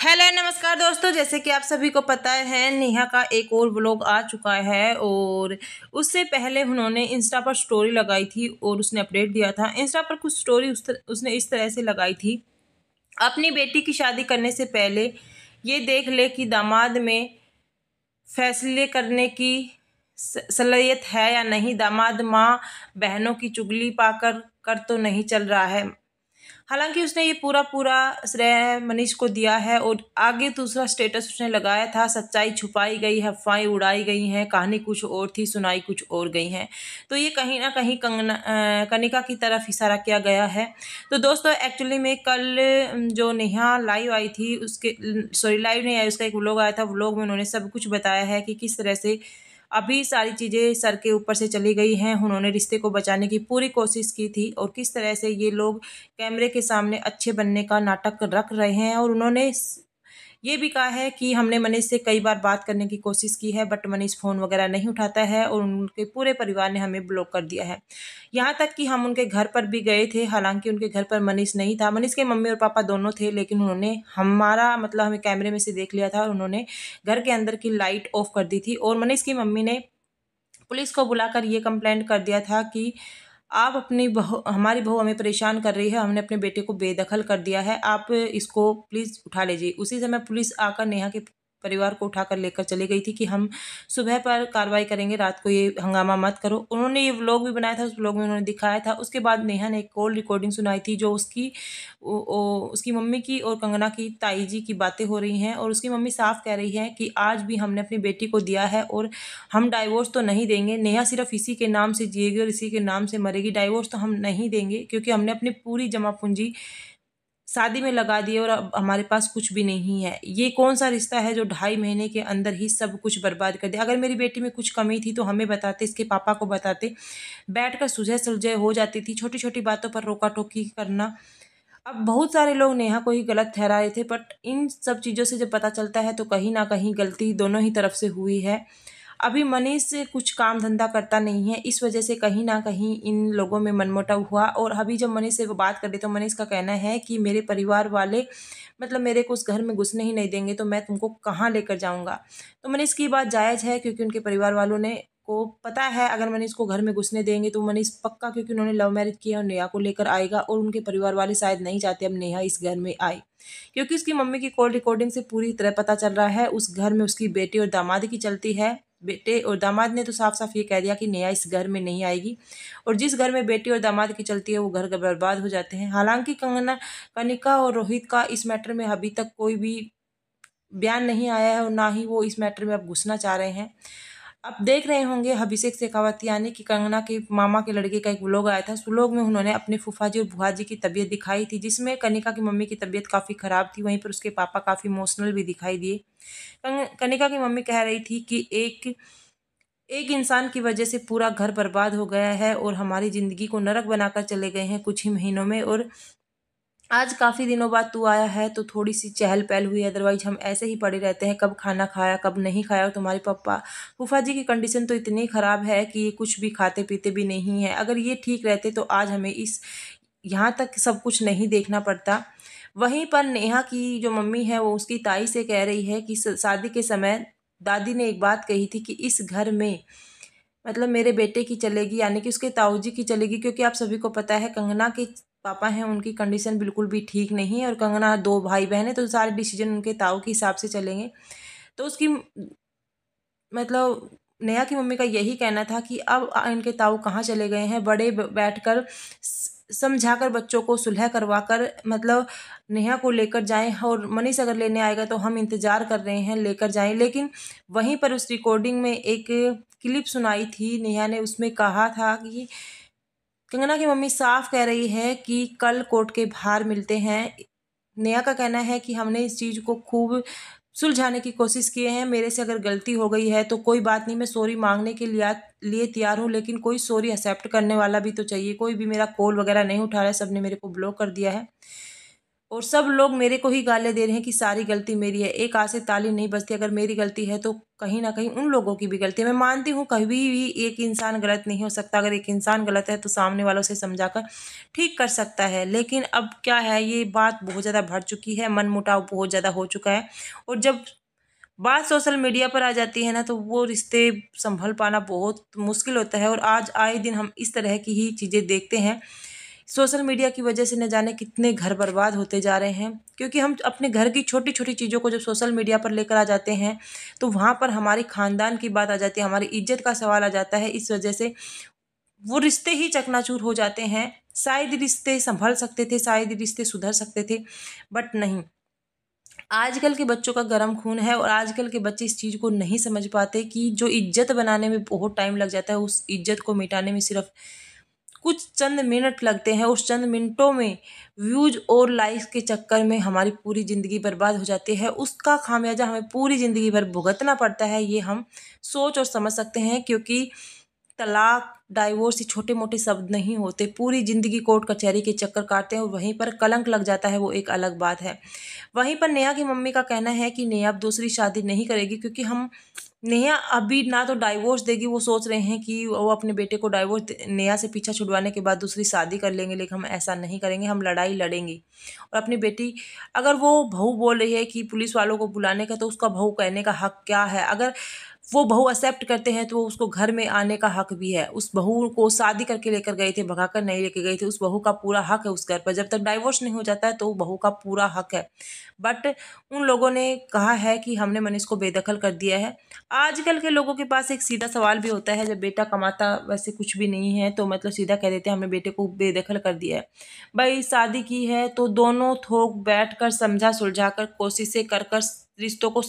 Hello नमस्कार दोस्तों, जैसे कि आप सभी को पता है नेहा का एक और व्लॉग आ चुका है। और उससे पहले उन्होंने इंस्टा पर स्टोरी लगाई थी और उसने अपडेट दिया था। इंस्टा पर कुछ स्टोरी उसने इस तरह से लगाई थी, अपनी बेटी की शादी करने से पहले ये देख ले कि दामाद में फैसले करने की सलाहियत है या नहीं। दामाद माँ बहनों की चुगली पाकर कर तो नहीं चल रहा है। हालांकि उसने ये पूरा पूरा श्रेय मनीष को दिया है। और आगे दूसरा स्टेटस उसने लगाया था, सच्चाई छुपाई गई, अफवाहें उड़ाई गई हैं, कहानी कुछ और थी, सुनाई कुछ और गई हैं। तो ये कहीं ना कहीं कनिका की तरफ इशारा किया गया है। तो दोस्तों एक्चुअली में कल जो नेहा लाइव आई थी उसके सॉरी लाइव नहीं आई, उसका एक व्लॉग आया था। व्लॉग में उन्होंने सब कुछ बताया है कि किस तरह से अभी सारी चीज़ें सर के ऊपर से चली गई हैं। उन्होंने रिश्ते को बचाने की पूरी कोशिश की थी और किस तरह से ये लोग कैमरे के सामने अच्छे बनने का नाटक रख रहे हैं। और उन्होंने ये भी कहा है कि हमने मनीष से कई बार बात करने की कोशिश की है, बट मनीष फ़ोन वगैरह नहीं उठाता है और उनके पूरे परिवार ने हमें ब्लॉक कर दिया है। यहाँ तक कि हम उनके घर पर भी गए थे, हालांकि उनके घर पर मनीष नहीं था। मनीष के मम्मी और पापा दोनों थे, लेकिन उन्होंने हमारा मतलब हमें कैमरे में से देख लिया था और उन्होंने घर के अंदर की लाइट ऑफ कर दी थी। और मनीष की मम्मी ने पुलिस को बुलाकर ये कंप्लेंट कर दिया था कि आप अपनी बहू हमारी बहू हमें परेशान कर रही है, हमने अपने बेटे को बेदखल कर दिया है, आप इसको प्लीज़ उठा लीजिए। उसी समय पुलिस आकर नेहा के परिवार को उठाकर लेकर चली गई थी कि हम सुबह पर कार्रवाई करेंगे, रात को ये हंगामा मत करो। उन्होंने ये व्लॉग भी बनाया था, उस व्लॉग में उन्होंने दिखाया था। उसके बाद नेहा ने एक कॉल रिकॉर्डिंग सुनाई थी जो उसकी मम्मी की और कंगना की ताई जी की बातें हो रही हैं। और उसकी मम्मी साफ कह रही है कि आज भी हमने अपनी बेटी को दिया है और हम डाइवोर्स तो नहीं देंगे। नेहा सिर्फ इसी के नाम से जिएगी और इसी के नाम से मरेगी, डाइवोर्स तो हम नहीं देंगे, क्योंकि हमने अपनी पूरी जमा पूंजी शादी में लगा दी है और अब हमारे पास कुछ भी नहीं है। ये कौन सा रिश्ता है जो 2.5 महीने के अंदर ही सब कुछ बर्बाद कर दिया। अगर मेरी बेटी में कुछ कमी थी तो हमें बताते, इसके पापा को बताते, बैठकर सुलझे सुलझे हो जाती थी। छोटी छोटी बातों पर रोका टोकी करना। अब बहुत सारे लोग नेहा को ही गलत ठहरा रहे थे, बट इन सब चीज़ों से जब पता चलता है तो कहीं ना कहीं गलती दोनों ही तरफ से हुई है। अभी मनीष से कुछ काम धंधा करता नहीं है, इस वजह से कहीं ना कहीं इन लोगों में मनमुटाव हुआ। और अभी जब मनीष से वो बात कर रही तो मनीष का कहना है कि मेरे परिवार वाले मतलब मेरे को उस घर में घुसने ही नहीं देंगे, तो मैं तुमको कहाँ लेकर जाऊँगा। तो मनीष की बात जायज़ है, क्योंकि उनके परिवार वालों ने को पता है अगर मनीष को घर में घुसने देंगे तो मनीष पक्का, क्योंकि उन्होंने लव मैरिज किया, और नेहा को लेकर आएगा। और उनके परिवार वाले शायद नहीं चाहते अब नेहा इस घर में आए, क्योंकि उसकी मम्मी की कॉल रिकॉर्डिंग से पूरी तरह पता चल रहा है उस घर में उसकी बेटी और दामाद की चलती है। बेटे और दामाद ने तो साफ साफ ये कह दिया कि नेहा इस घर में नहीं आएगी, और जिस घर में बेटी और दामाद की चलती है वो घर बर्बाद हो जाते हैं। हालांकि कनिका और रोहित का इस मैटर में अभी तक कोई भी बयान नहीं आया है और ना ही वो इस मैटर में अब घुसना चाह रहे हैं। अब देख रहे होंगे अभिषेक शेखावत यानी कि कंगना के मामा के लड़के का एक व्लॉग आया था। उस व्लॉग में उन्होंने अपने फूफा जी और बुआ जी की तबीयत दिखाई थी, जिसमें कनिका की मम्मी की तबीयत काफ़ी ख़राब थी, वहीं पर उसके पापा काफ़ी इमोशनल भी दिखाई दिए। कनिका की मम्मी कह रही थी कि एक एक इंसान की वजह से पूरा घर बर्बाद हो गया है और हमारी ज़िंदगी को नरक बनाकर चले गए हैं कुछ ही महीनों में। और आज काफ़ी दिनों बाद तू आया है तो थोड़ी सी चहल पहल हुई, अदरवाइज हम ऐसे ही पड़े रहते हैं, कब खाना खाया कब नहीं खाया। और तुम्हारे पापा फूफा जी की कंडीशन तो इतनी ख़राब है कि ये कुछ भी खाते पीते भी नहीं है। अगर ये ठीक रहते तो आज हमें इस यहाँ तक सब कुछ नहीं देखना पड़ता। वहीं पर नेहा की जो मम्मी है वो उसकी ताई से कह रही है कि शादी के समय दादी ने एक बात कही थी कि इस घर में मतलब मेरे बेटे की चलेगी, यानी कि उसके ताऊ जी की चलेगी। क्योंकि आप सभी को पता है कंगना के पापा हैं, उनकी कंडीशन बिल्कुल भी ठीक नहीं है, और कंगना 2 भाई बहन है तो सारे डिसीजन उनके ताऊ के हिसाब से चलेंगे। तो उसकी मतलब नेहा की मम्मी का यही कहना था कि अब इनके ताऊ कहाँ चले गए हैं, बड़े बैठकर समझाकर बच्चों को सुलह करवाकर मतलब नेहा को लेकर जाएं, और मनीष अगर लेने आएगा तो हम इंतज़ार कर रहे हैं लेकर जाएं। लेकिन वहीं पर उस रिकॉर्डिंग में एक क्लिप सुनाई थी नेहा ने, उसमें कहा था कि कंगना की मम्मी साफ कह रही है कि कल कोर्ट के बाहर मिलते हैं। नेहा का कहना है कि हमने इस चीज़ को खूब सुलझाने की कोशिश किए हैं, मेरे से अगर गलती हो गई है तो कोई बात नहीं, मैं सॉरी मांगने के लिए तैयार हूँ, लेकिन कोई सॉरी एक्सेप्ट करने वाला भी तो चाहिए। कोई भी मेरा कॉल वगैरह नहीं उठा रहा है, सबने मेरे को ब्लॉक कर दिया है। और सब लोग मेरे को ही गालियाँ दे रहे हैं कि सारी गलती मेरी है। एक हाथ से ताली नहीं बजती, अगर मेरी गलती है तो कहीं ना कहीं उन लोगों की भी गलती है। मैं मानती हूँ कभी भी एक इंसान गलत नहीं हो सकता, अगर एक इंसान गलत है तो सामने वालों से समझाकर ठीक कर सकता है। लेकिन अब क्या है, ये बात बहुत ज़्यादा बढ़ चुकी है, मनमुटाव बहुत ज़्यादा हो चुका है। और जब बात सोशल मीडिया पर आ जाती है ना, तो वो रिश्ते संभल पाना बहुत मुश्किल होता है। और आज आए दिन हम इस तरह की ही चीज़ें देखते हैं। सोशल मीडिया की वजह से न जाने कितने घर बर्बाद होते जा रहे हैं, क्योंकि हम अपने घर की छोटी छोटी चीज़ों को जब सोशल मीडिया पर लेकर आ जाते हैं तो वहाँ पर हमारी खानदान की बात आ जाती है, हमारी इज्जत का सवाल आ जाता है। इस वजह से वो रिश्ते ही चकनाचूर हो जाते हैं। शायद रिश्ते संभल सकते थे, शायद रिश्ते सुधर सकते थे, बट नहीं। आजकल के बच्चों का गर्म खून है और आजकल के बच्चे इस चीज़ को नहीं समझ पाते कि जो इज्जत बनाने में बहुत टाइम लग जाता है, उस इज्जत को मिटाने में सिर्फ कुछ चंद मिनट लगते हैं। उस चंद मिनटों में व्यूज और लाइक्स के चक्कर में हमारी पूरी ज़िंदगी बर्बाद हो जाती है। उसका खामियाजा हमें पूरी ज़िंदगी भर भुगतना पड़ता है, ये हम सोच और समझ सकते हैं। क्योंकि तलाक, डाइवोर्स ये छोटे मोटे शब्द नहीं होते, पूरी ज़िंदगी कोर्ट कचहरी के चक्कर काटते हैं और वहीं पर कलंक लग जाता है, वो एक अलग बात है। वहीं पर नेहा की मम्मी का कहना है कि नेहा अब दूसरी शादी नहीं करेगी, क्योंकि हम नेहा अभी ना तो डाइवोर्स देगी, वो सोच रहे हैं कि वो अपने बेटे को डाइवोर्स नेहा से पीछा छुड़वाने के बाद दूसरी शादी कर लेंगे, लेकिन हम ऐसा नहीं करेंगे, हम लड़ाई लड़ेंगे। और अपनी बेटी, अगर वो बहू बोल रही है कि पुलिस वालों को बुलाने का, तो उसका बहू कहने का हक क्या है? अगर वो बहू एक्सेप्ट करते हैं तो उसको घर में आने का हक भी है। उस बहू को शादी करके लेकर गए थे, भगाकर नहीं लेके गए थे, उस बहू का पूरा हक है उस घर पर। जब तक डाइवोर्स नहीं हो जाता है तो बहू का पूरा हक है। बट उन लोगों ने कहा है कि हमने मनीष को बेदखल कर दिया है। आजकल के लोगों के पास एक सीधा सवाल भी होता है, जब बेटा कमाता वैसे कुछ भी नहीं है तो मतलब सीधा कह देते हैं हमने बेटे को बेदखल कर दिया है। भाई शादी की है तो दोनों थोक बैठ कर समझा सुलझा कर कोशिशें कर कर रिश्तों को